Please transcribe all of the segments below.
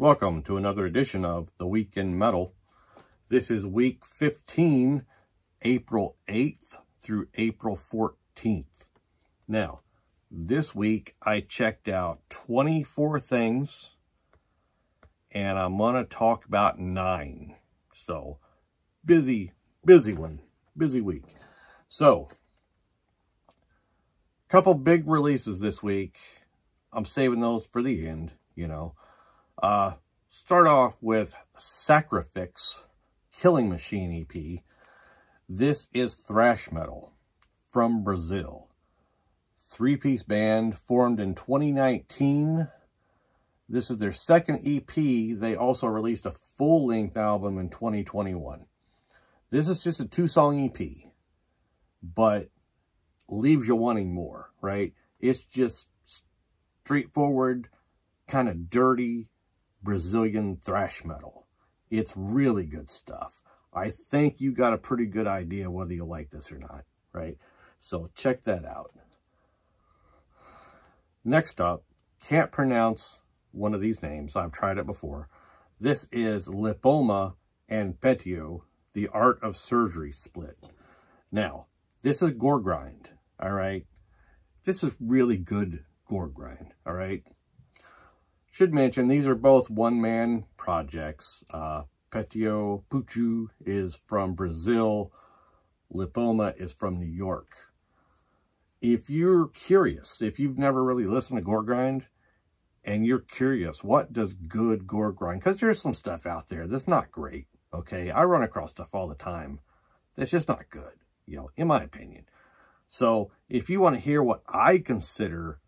Welcome to another edition of The Week in Metal. This is week 15, April 8th through April 14th. Now, this week I checked out 24 things, and I'm going to talk about 9. So, busy one, busy week. So, couple big releases this week. I'm saving those for the end, you know. Start off with Sacrifix Killing Machine EP. This is thrash metal from Brazil. 3-piece band formed in 2019. This is their second EP. They also released a full-length album in 2021. This is just a 2-song EP, but leaves you wanting more, right? It's just straightforward, kind of dirty Brazilian thrash metal. It's really good stuff. I think you got a pretty good idea whether you like this or not, right? So check that out. Next up, can't pronounce one of these names. I've tried it before. This is Lipoma and Petiot, The Art of Surgery split. Now, this is Gore Grind, all right? This is really good Gore Grind, all right? Should mention, these are both one-man projects. Petiot Puchu is from Brazil. Lipoma is from New York. If you're curious, if you've never really listened to Gore Grind, and you're curious, what does good Gore Grind? Because there's some stuff out there that's not great, okay? I run across stuff all the time that's just not good, you know, in my opinion. So if you want to hear what I consider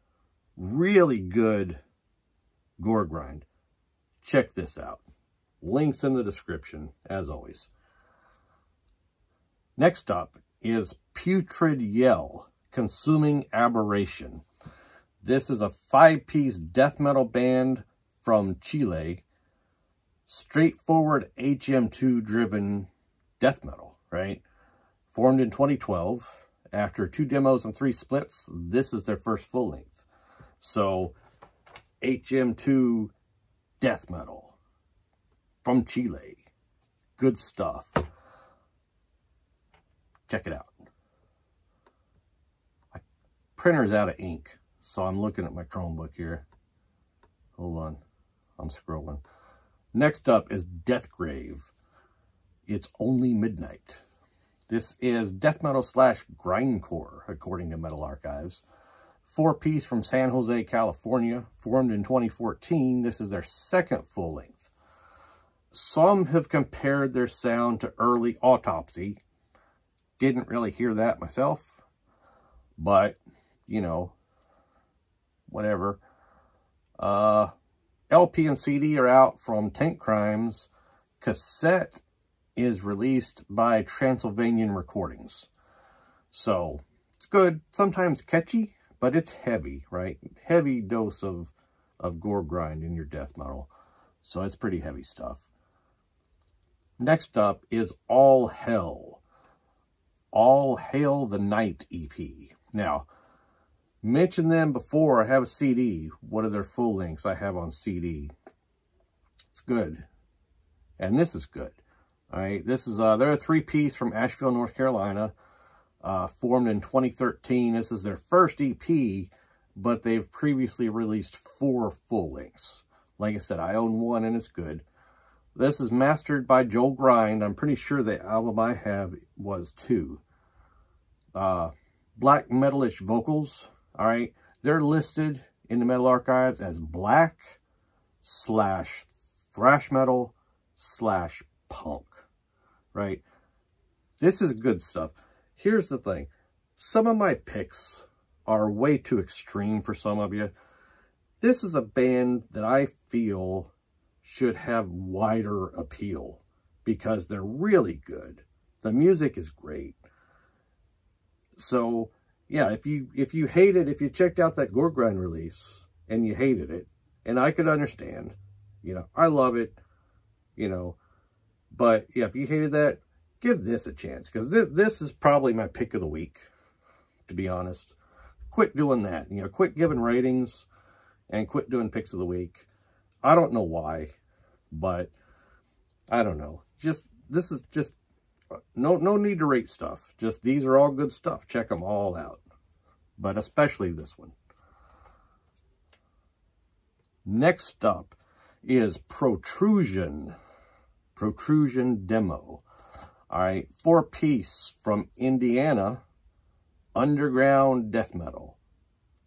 really good Gore Grind, check this out. Links in the description, as always. Next up is Putrid Yell, Consuming Aberration. This is a 5-piece death metal band from Chile. Straightforward HM2-driven death metal, right? Formed in 2012. After 2 demos and 3 splits, this is their first full length. So, HM2 death metal from Chile. Good stuff. Check it out. My printer's out of ink, so I'm looking at my Chromebook here. Hold on. I'm scrolling. Next up is Deathgrave. It's Only Midnight. This is death metal / grindcore, according to Metal Archives. 4-piece from San Jose, California, formed in 2014. This is their second full length. Some have compared their sound to early Autopsy. Didn't really hear that myself, but, you know, whatever. LP and CD are out from Tank Crimes. Cassette is released by Transylvanian Recordings. So, it's good, sometimes catchy, but it's heavy, right? Heavy dose of Gore Grind in your death metal. So it's pretty heavy stuff. Next up is All Hell. All Hail the Night EP. Now, mentioned them before. I have a CD. One of their full lengths I have on CD. It's good. And this is good. All right. This is, they're a 3-piece from Asheville, North Carolina. Formed in 2013. This is their first EP, but they've previously released 4 full lengths. Like I said, I own one and it's good. This is mastered by Joel Grind. I'm pretty sure the album I have was 2. Black metalish vocals. All right. They're listed in the Metal Archives as black / thrash metal / punk. Right. This is good stuff. Here's the thing. Some of my picks are way too extreme for some of you. This is a band that I feel should have wider appeal because they're really good. The music is great. So, yeah, if you hate it, if you checked out that Gore Grind release and you hated it, and I could understand, you know, I love it, you know, but yeah, if you hated that, give this a chance, because this is probably my pick of the week, to be honest. Quit doing that. You know, quit giving ratings and quit doing picks of the week. I don't know why. but I don't know. This is just no need to rate stuff. Just these are all good stuff. Check them all out, but especially this one. Next up is Protrusion Demo. All right, 4-piece from Indiana, underground death metal.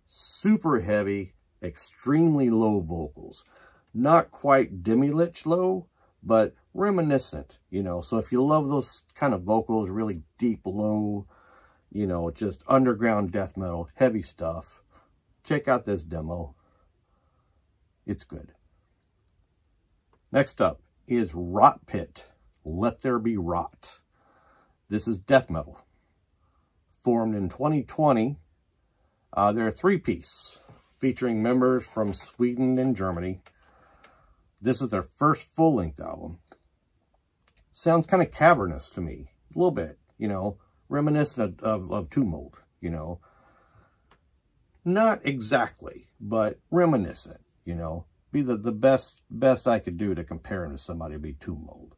Super heavy, extremely low vocals. Not quite demi-lich low, but reminiscent, you know. So if you love those kind of vocals, really deep, low, you know, just underground death metal, heavy stuff, check out this demo. It's good. Next up is Rotpit, Let There Be Rot. This is death metal. Formed in 2020. They're a 3-piece featuring members from Sweden and Germany. This is their first full-length album. Sounds kind of cavernous to me, a little bit, you know, reminiscent of Tomb Mold, you know. Not exactly, but reminiscent, you know. Be the best I could do to compare him to somebody would be Tomb Mold.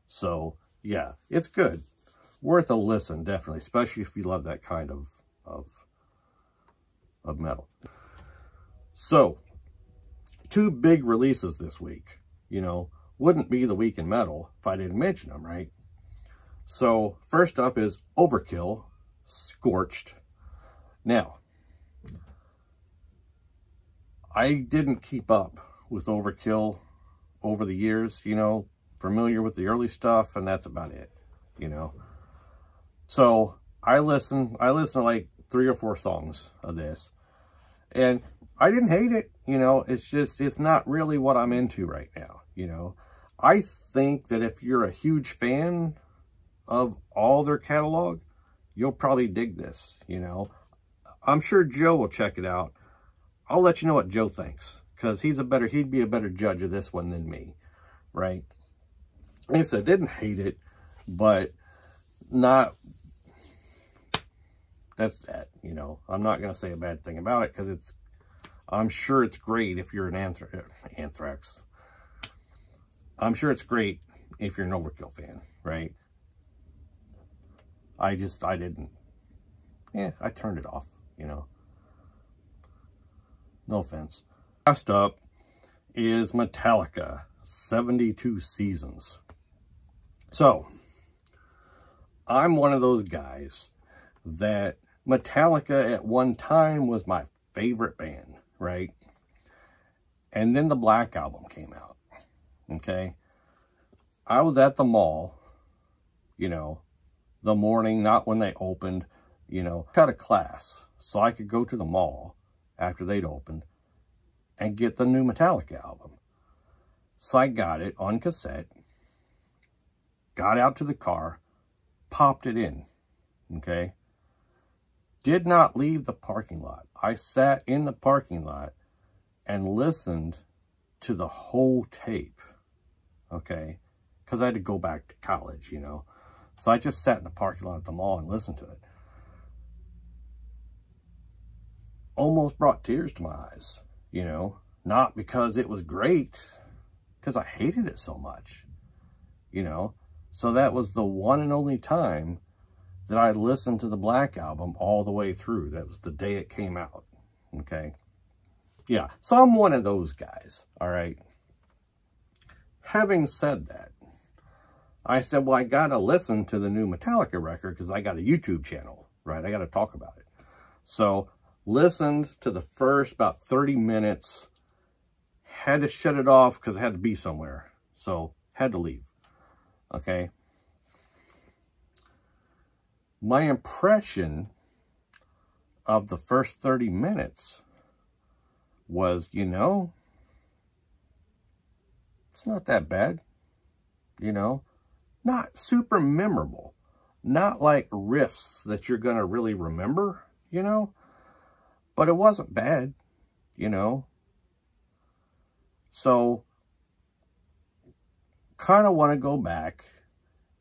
So, yeah, it's good. Worth a listen, definitely, especially if you love that kind of metal. So, 2 big releases this week, you know. Wouldn't be the week in metal if I didn't mention them, right? So, first up is Overkill, Scorched. Now, I didn't keep up with Overkill over the years, you know, familiar with the early stuff, and that's about it, you know. So, I listened to like 3 or 4 songs of this, and I didn't hate it, you know. It's just, it's not really what I'm into right now, you know. I think that if you're a huge fan of all their catalog, you'll probably dig this, you know. I'm sure Joe will check it out. I'll let you know what Joe thinks, because he'd be a better judge of this one than me, right? Like I said, I didn't hate it, but that's that, you know. I'm not going to say a bad thing about it, because I'm sure it's great if you're an Anthrax. I'm sure it's great if you're an Overkill fan, right? I turned it off, you know. No offense. Last up is Metallica, 72 Seasons. So, I'm one of those guys that Metallica at one time was my favorite band, right? And then the Black Album came out, okay? I was at the mall, you know, the morning, not when they opened, you know, cut a class so I could go to the mall after they'd opened and get the new Metallica album. So I got it on cassette, got out to the car, popped it in, okay? Did not leave the parking lot. I sat in the parking lot and listened to the whole tape, okay? Because I had to go back to college, you know? So I just sat in the parking lot at the mall and listened to it. Almost brought tears to my eyes, you know? Not because it was great, because I hated it so much, you know? So that was the one and only time that I listened to the Black Album all the way through. That was the day it came out, okay? Yeah, so I'm one of those guys, all right? Having said that, I said, well, I got to listen to the new Metallica record because I got a YouTube channel, right? I got to talk about it. So, listened to the first about 30 minutes, had to shut it off because I had to be somewhere. So, had to leave, okay? My impression of the first 30 minutes was, you know, it's not that bad, you know, not super memorable, not like riffs that you're going to really remember, you know, but it wasn't bad, you know. So, kind of want to go back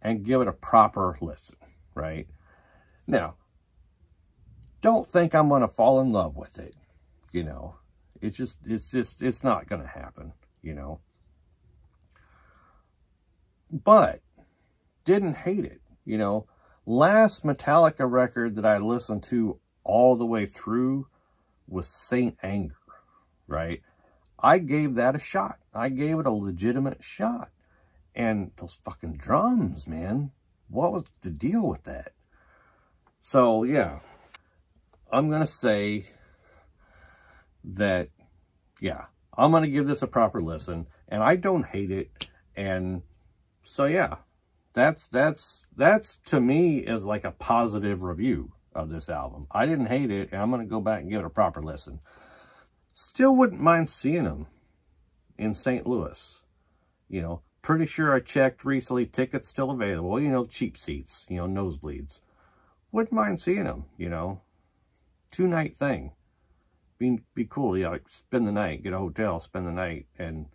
and give it a proper listen, right? Now, don't think I'm going to fall in love with it, you know. It's not going to happen, you know. but didn't hate it, you know. Last Metallica record that I listened to all the way through was Saint Anger, right? I gave that a shot. I gave it a legitimate shot. And those fucking drums, man. What was the deal with that? So, yeah. I'm going to say that, yeah, I'm going to give this a proper listen. And I don't hate it. And so, yeah, that's to me is like a positive review of this album. I didn't hate it, and I'm going to go back and give it a proper listen. Still wouldn't mind seeing them in St. Louis. You know, pretty sure I checked recently, tickets still available. You know, cheap seats, you know, nosebleeds. Wouldn't mind seeing them, you know. 2-night thing. Be cool, yeah, like spend the night, get a hotel, spend the night, and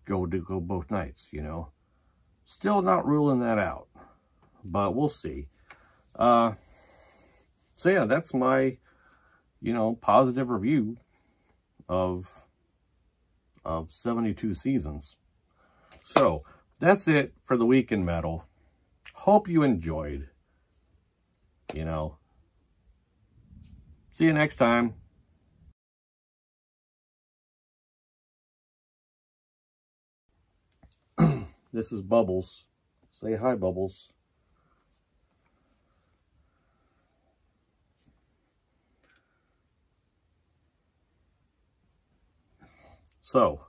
go both nights, you know. Still not ruling that out, but we'll see. So yeah, that's my, you know, positive review of 72 Seasons. So that's it for the week in metal. Hope you enjoyed. You know, see you next time. This is Bubbles. Say hi, Bubbles. So,